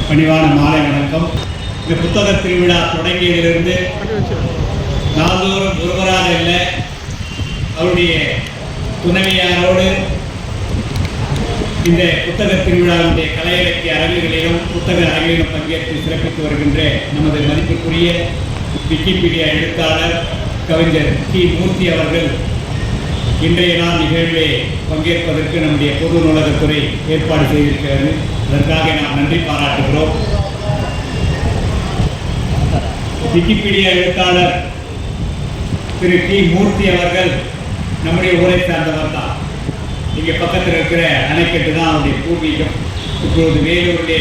பணிவான மாலை வணக்கம். இந்த புத்தக திருவிழா தொடங்கியதிலிருந்து நாள்தோறும் ஒருவராக இல்லை, அவருடைய துணைவியாரோடு இந்த புத்தக திருவிழாவுடைய கலை இலக்கிய அரங்குகளிலும் புத்தக அரங்கிலும் பங்கேற்று சிறப்பித்து வருகின்ற நமது மதிப்புக்குரிய விக்கிபீடியா எழுத்தாளர் கவிஞர் டி. மூர்த்தி அவர்கள் இன்றைய நாள் நிகழ்விலே பங்கேற்பதற்கு நம்முடைய பொது நூலகத்துறை ஏற்பாடு செய்திருக்கிறது. அதற்காக நாம் நன்றி பாராட்டுகிறோம். விக்கிபீடியா எழுத்தாளர் திரு டி. மூர்த்தி அவர்கள் நம்முடைய ஊரை சார்ந்தவர் தான். இங்கே பக்கத்தில் இருக்கிற அணைக்கட்டு தான் அவருடைய பூர்வீகம். இப்பொழுது வேலூரிலே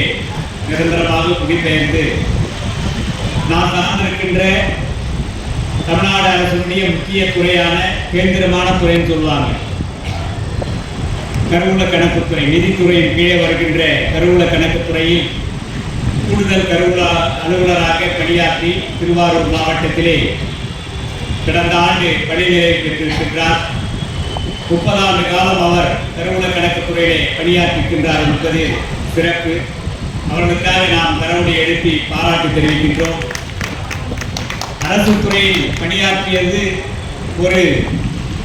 நிரந்தரமாக குடிபெயர்ந்து நான் சார்ந்திருக்கின்ற தமிழ்நாடு அரசுடைய முக்கிய துறையான கேந்திரமான துறைன்னு சொல்லுவாங்க, கருவூல கணக்குத்துறை, நிதித்துறையின் கீழே வருகின்ற கருவூல கணக்குத்துறையில் கூடுதல் கருவூல அலுவலராக பணியாற்றி திருவாரூர் மாவட்டத்திலே கடந்த ஆண்டு பணி நிறைவு பெற்றிருக்கின்றார். 30 ஆண்டு காலம் அவர் கருவூல கணக்குத்துறையிலே பணியாற்றிருக்கின்றார் என்பது சிறப்பு. அவர்களுக்காக நாம் கரவொலி எழுப்பி பாராட்டு தெரிவிக்கின்றோம். அரசு துறையில் பணியாற்றியது ஒரு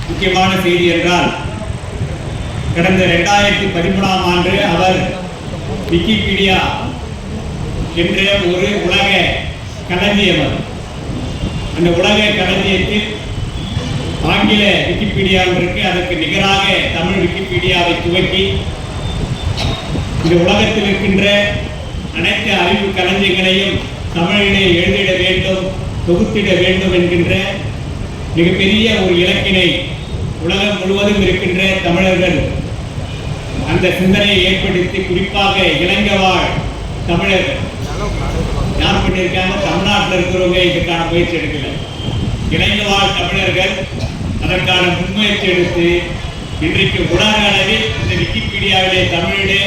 முக்கியமான செய்தி என்றால், கடந்த 2013ஆம் ஆண்டு அவர் விக்கிபீடியா என்ற ஒரு உலக களஞ்சியம், அந்த உலக களஞ்சியத்தில் ஆங்கில விக்கிபீடியாவிற்கு அதற்கு நிகராக தமிழ் விக்கிபீடியாவை துவக்கி இந்த உலகத்தில் இருக்கின்ற அனைத்து அறிவு களஞ்சியங்களையும் தமிழிலே எழுதிட வேண்டும், தொகுத்திட வேண்டும் என்கின்ற மிகப்பெரிய ஒரு இலக்கினை உலகம் முழுவதும் இருக்கின்ற தமிழர்கள் அந்த சிந்தனையை ஏற்படுத்தி, குறிப்பாக இளைஞவாழ் தமிழர் யார் பண்ணியிருக்காங்க, தமிழ்நாட்டில் இருக்கிறவங்க இதுக்கான முயற்சி எடுக்கல. இளைஞவாழ் தமிழர்கள் அதற்கான முன்முயற்சி எடுத்து இன்றைக்கு உலக அளவில் இந்த விக்கிபீடியாவிலே தமிழிலே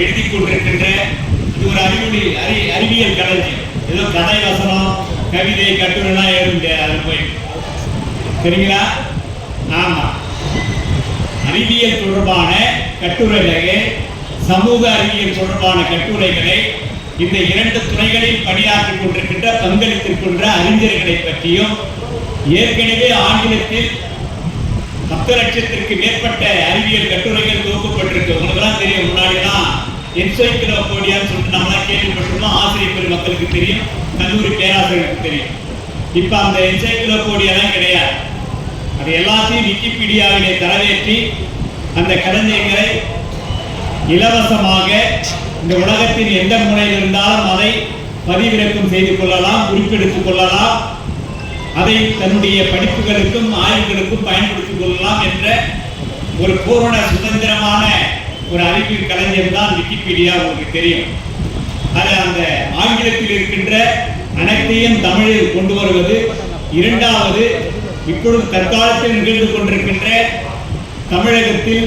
எழுதி கொண்டிருக்கின்ற இது ஒரு அறிவியல் களஞ்சியம். ஏதோ கதை வசனம் கவிதை கட்டுரைலாம் எழுத முடியாது. அது போய் சரிங்களா? ஆமாம், அறிவியல் தொடர்பான கட்டுரைகளை, சமூக அறிவியல் தொடர்பான கட்டுரைகளை இந்த 2 துறைகளில் பணியாற்றிக் கொண்டிருக்கின்ற பங்களித்திருக்கின்ற அறிஞர்களை பற்றியும், ஏற்கனவே ஆங்கிலத்தில் 10 லட்சத்திற்கு மேற்பட்ட அறிவியல் கட்டுரைகள் தொகுக்கப்பட்டிருக்கு. உங்களுக்குலாம் தெரியும், முன்னாடிதான் என்சைக்ளோபீடியான்னு சொல்லிட்டு நம்மளாம் கேள்விப்பட்டிருந்தோம். ஆசிரியர் பெருமக்களுக்கு தெரியும், கல்லூரி பேராசிரியருக்கு தெரியும். இப்போ அந்த என்சைக்ளோபீடியாலாம் கிடையாது. அது எல்லாத்தையும் விக்கிபீடியாவிலே தரவேற்றி அந்த களஞ்சியங்களை இலவசமாக இந்த உலகத்தின் எந்த முனையில் இருந்தாலும் அதை பதிவிறக்கம் செய்து கொள்ளலாம், குறிப்பெடுத்துக் கொள்ளலாம், அதை தன்னுடைய படிப்புகளுக்கும் ஆய்வுகளுக்கும் பயன்படுத்திக் கொள்ளலாம் என்ற ஒரு பூரண சுதந்திரமான ஒரு அறிவியல் களஞ்சியம் தான் விக்கிபீடியா. உங்களுக்கு தெரியும், அது அந்த ஆங்கிலத்தில் இருக்கின்ற அனைத்தையும் தமிழில் கொண்டு வருவது. இரண்டாவது, இப்பொழுது தற்காலத்தில் நிகழ்ந்து கொண்டிருக்கின்ற தமிழகத்தில்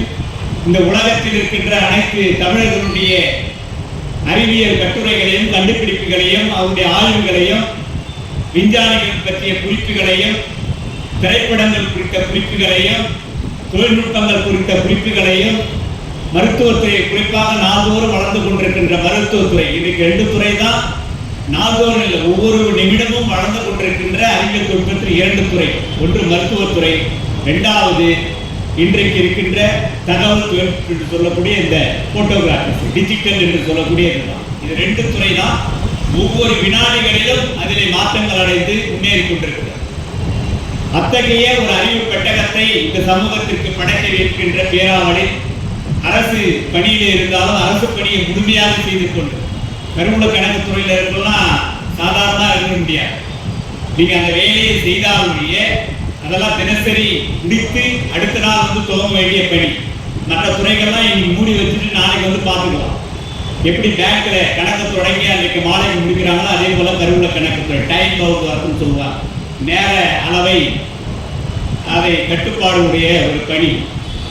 இந்த உலகத்தில் இருக்கின்ற அனைத்து தமிழர்களுடைய அறிவியல் கட்டுரைகளையும் கண்டுபிடிப்புகளையும் அவருடைய ஆய்வுகளையும் விஞ்ஞானிகள் பற்றிய குறிப்புகளையும் திரைப்படங்கள் குறித்த குறிப்புகளையும் தொழில்நுட்பங்கள் குறித்த குறிப்புகளையும் மருத்துவத்துறை, குறிப்பாக நாள்தோறும் வளர்ந்து கொண்டிருக்கின்ற மருத்துவத்துறை, இன்னைக்கு 2 துறை தான் நாள்தோறும் இல்லை, ஒவ்வொரு நிமிடமும் வளர்ந்து கொண்டிருக்கின்ற அறிவியல் தொழில்நுட்பத்தில் 2 துறை. ஒன்று மருத்துவத்துறை, 2வது இன்றைக்கு இருக்கின்ற தகவல் தொழில்நுட்பம் என்று சொல்லக்கூடிய இந்த போட்டோகிராஃபி, டிஜிட்டல் என்று சொல்லக்கூடிய இதுதான். இது 2 துறை தான் ஒவ்வொரு வினாடிகளிலும் அதிலே மாற்றங்கள் அடைந்து முன்னேறி கொண்டிருக்கிறது. அத்தகைய ஒரு அறிவு பெட்டகத்தை இந்த சமூகத்திற்கு படைக்க இருக்கின்ற பேராவளி அரசு பணியிலே இருந்தாலும் அரசு பணியை முழுமையாக செய்து கொண்டு, கருவூல கணக்குத்துறையில் இருக்கலாம் சாதாரணமாக இருக்க முடியாது. நீங்க அந்த வேலையை செய்தாலுடைய அதெல்லாம் தினசரி முடித்து அடுத்த நாள் துவங்க வேண்டிய பணி. மற்ற துறைகள்லாம் இன்னைக்கு மூடி வச்சுட்டு நாளைக்கு பார்த்துக்கலாம். எப்படி பேங்க்ல கணக்கு தொடங்கி அன்றைக்கு மாலைக்கு முடிக்கிறாங்களோ அதே போல கருவூல கணக்குத்துறை டைம் பவுண்ட் ஒர்க்னு சொல்லுவாங்க. நேர அளவை அதை கட்டுப்பாடு உடைய ஒரு பணி.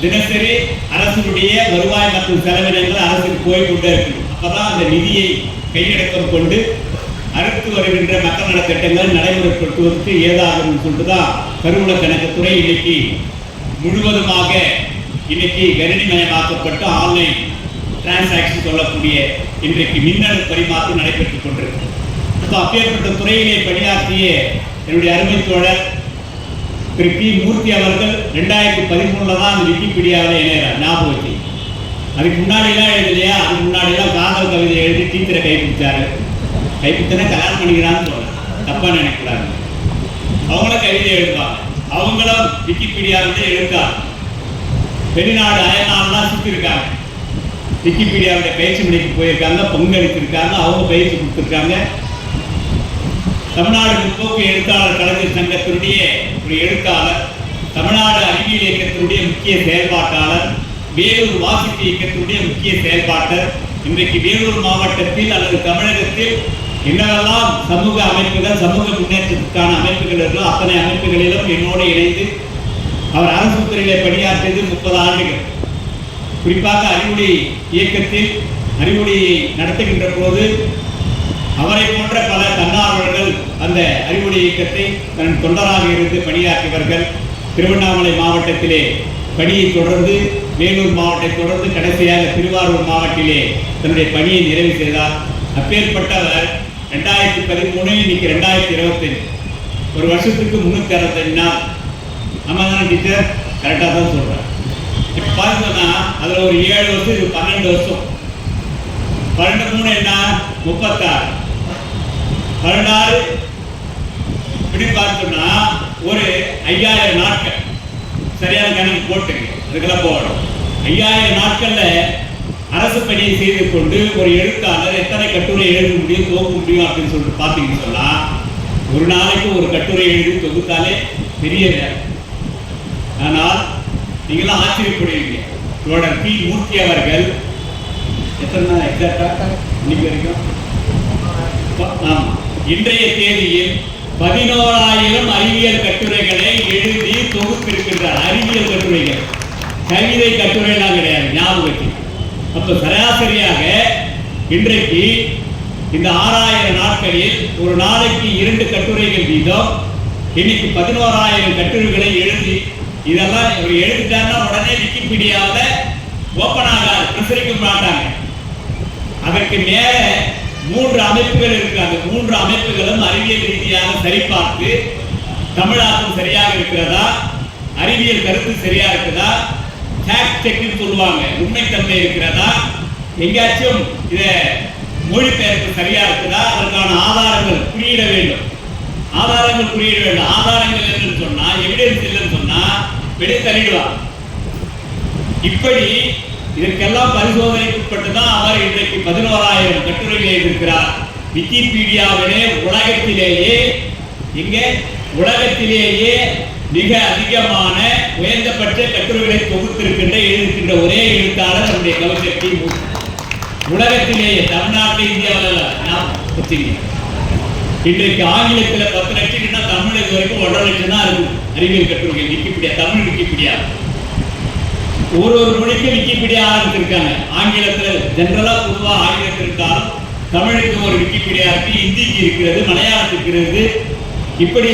தினசரி அரசுடைய வருவாய் மற்றும் செலவினங்கள் அரசுக்கு போய்கொண்டே இருக்கணும். அப்பதான் அந்த நிதியை கையடக்கம் கொண்டு அடுத்து வருகின்ற மக்கள் நல திட்டங்கள் நடைமுறைப்படுத்துவதற்கு ஏதாகும் சொல்லிட்டு தான் கருவூல கணக்குத்துறை இன்னைக்கு முழுவதுமாக இன்னைக்கு கணினிமயமாக்கப்பட்டு ஆன்லைன் டிரான்சாக்ஷன் சொல்லக்கூடிய இன்றைக்கு மின்னணு பரிமாற்றம் நடைபெற்றுக் கொண்டிருக்கு. இப்போ அப்பேற்பட்ட துறையிலே பணியாற்றிய என்னுடைய அருமை தோழர் திரு பி மூர்த்தி அவர்கள் 2013 தான் அந்த விக்கிபீடியாவில் இணைகிறார். ஞாபகம் வச்சு அதுக்கு முன்னாடிலாம் எழுதலையா? அதுக்கு முன்னாடிலாம் காதல் கவிதை எழுதி டீச்சரை கைப்பிடிச்சாரு. கைப்பிடிச்சனா கல்யாணம் பண்ணிக்கிறான்னு சொல்றேன், தப்பா நினைக்கூடாது. அவங்களும் கவிதை எழுதுவாங்க, அவங்களும் விக்கிபீடியாவிலே எழுத்தார். வெளிநாடு அயல்நாடுலாம் சுற்றி இருக்காங்க, விக்கிபீடியாவுடைய பயிற்சி மொழிக்கு போயிருக்காங்க, பங்களித்திருக்காங்க, அவங்க பயிற்சி கொடுத்துருக்காங்க. தமிழ்நாடு முற்போக்கு எழுத்தாளர் கலைஞர் சங்கத்தினுடைய ஒரு எழுத்தாளர், தமிழ்நாடு அறிவியல் இயக்கத்தினுடைய முக்கிய செயல்பாட்டாளர், வேலூர் வாசிப்பு இயக்கத்தினுடைய முக்கிய செயல்பாட்டர். இன்றைக்கு வேலூர் மாவட்டத்தில் அல்லது தமிழகத்தில் என்னவெல்லாம் சமூக அமைப்புகள், சமூக முன்னேற்றத்துக்கான அமைப்புகள் இருக்கோ அத்தனை அமைப்புகளிலும் என்னோடு இணைந்து அவர் அரசு துறையிலே பணியாற்றியது 30 ஆண்டுகள். குறிப்பாக அறிவொளி இயக்கத்தில் அறிவொளியை நடத்துகின்ற போது அவரை போன்ற பல தன்னார்வலர்கள் அந்த அறிவொளி இயக்கத்தை தன் தொண்டராக இருந்து பணியாற்றியவர்கள். திருவண்ணாமலை மாவட்டத்திலே பணியை தொடர்ந்து, வேலூர் மாவட்டத்தை தொடர்ந்து கடைசியாக திருவாரூர் மாவட்டத்திலே தன்னுடைய பணியை நிறைவு செய்தார். அப்பேற்பட்டவர் 2013, இன்னைக்கு 2025, ஒரு வருஷத்துக்கு 365 நாள். ஆமாம் தானே டீச்சர்? கரெக்டாக தான் சொல்கிறேன். இப்போ பார்த்தோம்னா அதில் ஒரு 7 வருஷம், இது 12 வருஷம். 12 3 என்ன? 36. 16 இப்படி பார்த்தோம்னா ஒரு 5000 நாட்கள். சரியான கணக்கு போட்டுங்க, அதுக்கெல்லாம் போகணும். 5000 நாட்கள்ல அரசு பணியை செய்து கொண்டு ஒரு எழுத்தாளர் எத்தனை கட்டுரை எழுத முடியும், தொகுக்க முடியும் அப்படின்னு சொல்லிட்டு பார்த்தீங்கன்னு சொன்னா, ஒரு நாளைக்கு ஒரு கட்டுரை எழுதி தொகுத்தாலே பெரிய வேலை. ஆனால் நீங்களாம் ஆச்சரியப்படுவீங்க. தோழர் பி மூர்த்தி அவர்கள் எத்தனை நாள் எக்ஸாக்டா இன்னைக்கு வரைக்கும்? ஆமாம், இன்றைய தேதியில் 11,000 அறிவியல் கட்டுரைகளை எழுதி தொகுத்திருக்கின்றார். அறிவியல் கட்டுரைகள், கவிதை கட்டுரைலாம் கிடையாது, ஞாபகத்தில். அப்போ சராசரியாக இன்றைக்கு இந்த 6000 நாட்களில் ஒரு நாளைக்கு 2 கட்டுரைகள் வீதம், இன்னைக்கு 11,000 கட்டுரைகளை எழுதி, இதெல்லாம் ஒரு எழுதிட்டாருன்னா உடனே விக்கிபீடியாவில் ஓப்பன் ஆகாது, பிரசுரிக்க மாட்டாங்க. அதற்கு மேல 3 அமைப்புகள் இருக்காங்க. 3 அமைப்புகளும் அறிவியல் ரீதியாக சரிபார்த்து தமிழாக்கம் சரியாக இருக்கிறதா, அறிவியல் கருத்து சரியா இருக்குதா, ஃபேக்ட் செக்னு சொல்லுவாங்க, உண்மைத்தன்மை இருக்கிறதா, எங்கேயாச்சும் இதை மொழிபெயர்ப்பு சரியா இருக்குதா, அதற்கான ஆதாரங்கள் குறியிட வேண்டும். ஆதாரங்கள் குறியிட வேண்டும். ஆதாரங்கள் என்னன்னு சொன்னா, எவிடன்ஸ் இல்லைன்னு சொன்னா வெளியே தள்ளிடுவாங்க. இப்படி இதற்கெல்லாம் பரிசோதனைக்குட்பட்டு தான் அவர் இன்றைக்கு 11,000 கட்டுரைகளை இருக்கிறார். விக்கிபீடியாவிலே உலகத்திலேயே மிக அதிகமான உயர்ந்தபட்ச கட்டுரைகளை தொகுத்திருக்கின்ற எழுதிருக்கின்ற ஒரே எழுத்தாளர் நம்முடைய கவிஞர் பி மூர்த்தி. உலகத்திலேயே, தமிழ்நாட்டில், இந்தியாவில் இன்றைக்கு ஆங்கிலத்தில் 10 லட்சம்னா தமிழ் இது வரைக்கும் 1.5 லட்சம் தான் இருக்கும் அறிவியல் கட்டுரைகள். விக்கிபீடியா, தமிழ் விக்கிபீடியா, ஒரு மொழிக்கு விக்கிபீடியா ஆரம்பிச்சிருக்காங்க. ஆங்கிலத்தில் ஜெனரலா பொதுவாக ஆங்கிலத்தில் இருக்காலும் தமிழுக்கு ஒரு விக்கிபீடியா இருக்கு, ஹிந்திக்கு இருக்கிறது, மலையாளத்துக்கு இருக்கிறது. இப்படி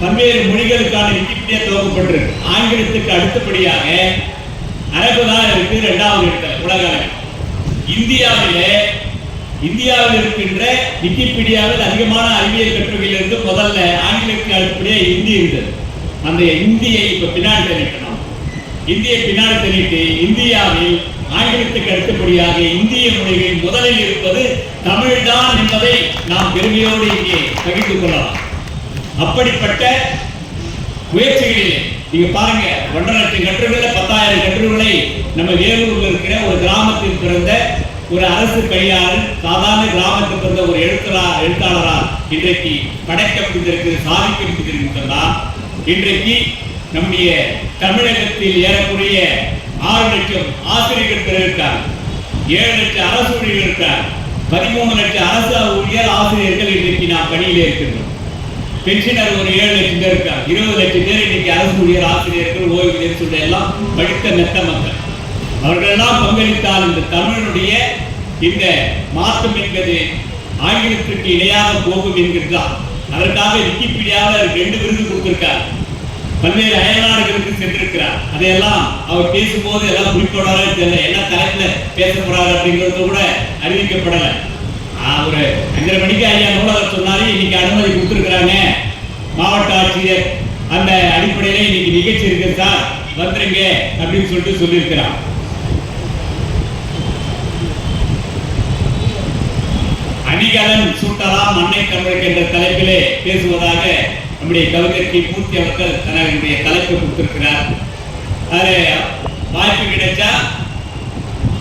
பல்வேறு மொழிகளுக்கான விக்கிபீடியா துவக்கப்பட்டிருக்கு. ஆங்கிலத்துக்கு அடுத்தபடியாக அரபு தான் இருக்கு, 2வது இடத்துல உலக அளவில். இந்தியாவில் இருக்கின்ற விக்கிபீடியாவில் அதிகமான அறிவியல் கட்டுரைகள் இருந்து முதல்ல ஆங்கிலத்துக்கு அடுத்தபடியாக ஹிந்தி இருந்தது. அந்த இந்தியை இப்ப பின்னாடி தள்ளிட்டோம். இந்தியை பின்னாடி தள்ளிட்டு இந்தியாவில் ஆங்கிலத்துக்கு அடுத்தபடியாக இந்திய மொழிகளில் முதலில் இருப்பது தமிழ்தான் என்பதை நாம் பெருமையோடு இங்கே பகிர்ந்து கொள்ளலாம். அப்படிப்பட்ட முயற்சிகளிலே நீங்க பாருங்க, 1.5 லட்சம் கட்டுரைகளை, 10,000 கட்டுரைகளை நம்ம வேலூர்ல இருக்கிற ஒரு கிராமத்தில் பிறந்த ஒரு அரசு பணியாளர், சாதாரண கிராமத்தில் பிறந்த ஒரு எழுத்தாளரால் இன்றைக்கு படைக்க முடிந்திருக்கு, சாதிக்க முடிந்திருக்கிறதா. இன்றைக்கு நம்முடைய தமிழகத்தில் ஏறக்குறைய 6 லட்சம் ஆசிரியர்கள் பிறகு 7 லட்சம் அரசு ஊழியர்கள் இருக்கார், 13 லட்சம் அரசு ஊழியர் ஆசிரியர்கள் இன்றைக்கு நாம் பணியிலே இருக்கின்றோம். பென்ஷனர் ஒரு 7 லட்சம் பேர் இருக்காங்க. 20 லட்சம் பேர் இன்னைக்கு அரசு ஊழியர், ஆசிரியர்கள், ஓய்வூதியர் சொல்ல எல்லாம் படித்த மெத்த மக்கள். அவர்களெல்லாம் பங்களித்தால் இந்த தமிழனுடைய இந்த மாற்றம் என்பது ஆங்கிலத்திற்கு இணையாக போகும் என்கிறதா. அதற்காக விக்கிபீடியாவில் 2 விருது கொடுத்திருக்கார். பல்வேறு அயல்நாடுகளுக்கு சென்றிருக்கிறார். அதையெல்லாம் அவர் பேசும்போது எல்லாம் குறிப்பிடாரே தெரியல, என்ன தலைப்புல பேச போறாரு அப்படிங்கிறது கூட அறிவிக்கப்படலை. ஒரு 5:30 மணிக்கு ஐயா நூலகர் சொன்னாரு, இன்னைக்கு அனுமதி கொடுத்துருக்குறாங்க மாவட்ட ஆட்சியர், அந்த அடிப்படையில இன்னைக்கு நிகழ்ச்சி இருக்கு சார், வந்துருங்க அப்படின்னு சொல்லிட்டு சொல்லியிருக்கிறார். அணிகலன் சூட்டலாம் மண்ணை தமிழுக்கு என்ற தலைப்பிலே பேசுவதாக நம்முடைய கவிஞர் கி. மூர்த்தி அவர்கள் தன்னுடைய தலைப்பு கொடுத்திருக்கிறார். அது வாய்ப்பு கிடைச்சா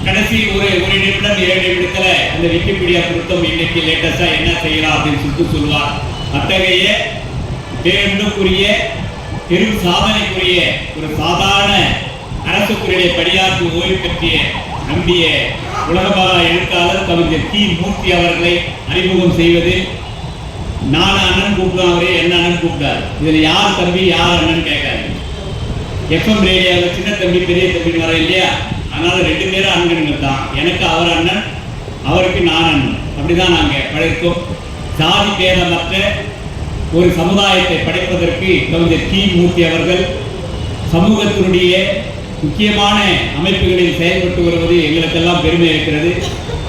கடைசி ஒரு நிமிடம் 2 நிமிடத்துல அந்த விக்கிபீடியா பொருத்தம் இன்னைக்கு லேட்டஸ்டா என்ன செய்யலாம் அப்படின்னு சொல்லிட்டு சொல்லுவார். அத்தகைய பேருந்துக்குரிய பெரும் சாதனைக்குரிய ஒரு சாதாரண அரசுக்குரிய பணியாற்றி ஓய்வு பெற்றிய நம்பிய உலகமாக எழுத்தாளர் கவிஞர் கி. மூர்த்தி அவர்களை அறிமுகம் செய்வதில் நான் அண்ணன் கூப்பிடுவோம், அவரே என்ன அண்ணன் கூப்பிட்டார். இதுல யார் தம்பி யார் அண்ணன் கேட்காது. எஃப்எம் ரேடியோவில் சின்ன தம்பி பெரிய தம்பின்னு வர இல்லையா, அதனால 2 பேரும் அண்ணன்கள் தான். எனக்கு அவர் அண்ணன், அவருக்கு நான் அண்ணன், அப்படிதான் நாங்கள் படைத்தோம். சாதி பேதமற்ற ஒரு சமுதாயத்தை படைப்பதற்கு கவிஞர் கி. மூர்த்தி அவர்கள் சமூகத்தினுடைய முக்கியமான அமைப்புகளில் செயல்பட்டு வருவது எங்களுக்கெல்லாம் பெருமை இருக்கிறது.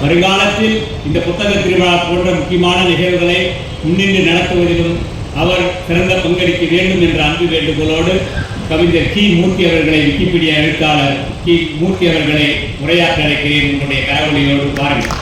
வருங்காலத்தில் இந்த புத்தக திருவிழா போன்ற முக்கியமான நிகழ்வுகளை முன்னின்று நடத்துவதிலும் அவர் சிறந்த பங்களிக்க வேண்டும் என்ற அன்பு வேண்டுகோளோடு கவிஞர் கி. மூர்த்தி அவர்களை, விக்கிபீடியா எழுத்தாளர் கி. மூர்த்தி அவர்களை உரையாற்ற அழைக்கிறேன். உங்களுடைய கரவொலியோடு பாருங்கள்.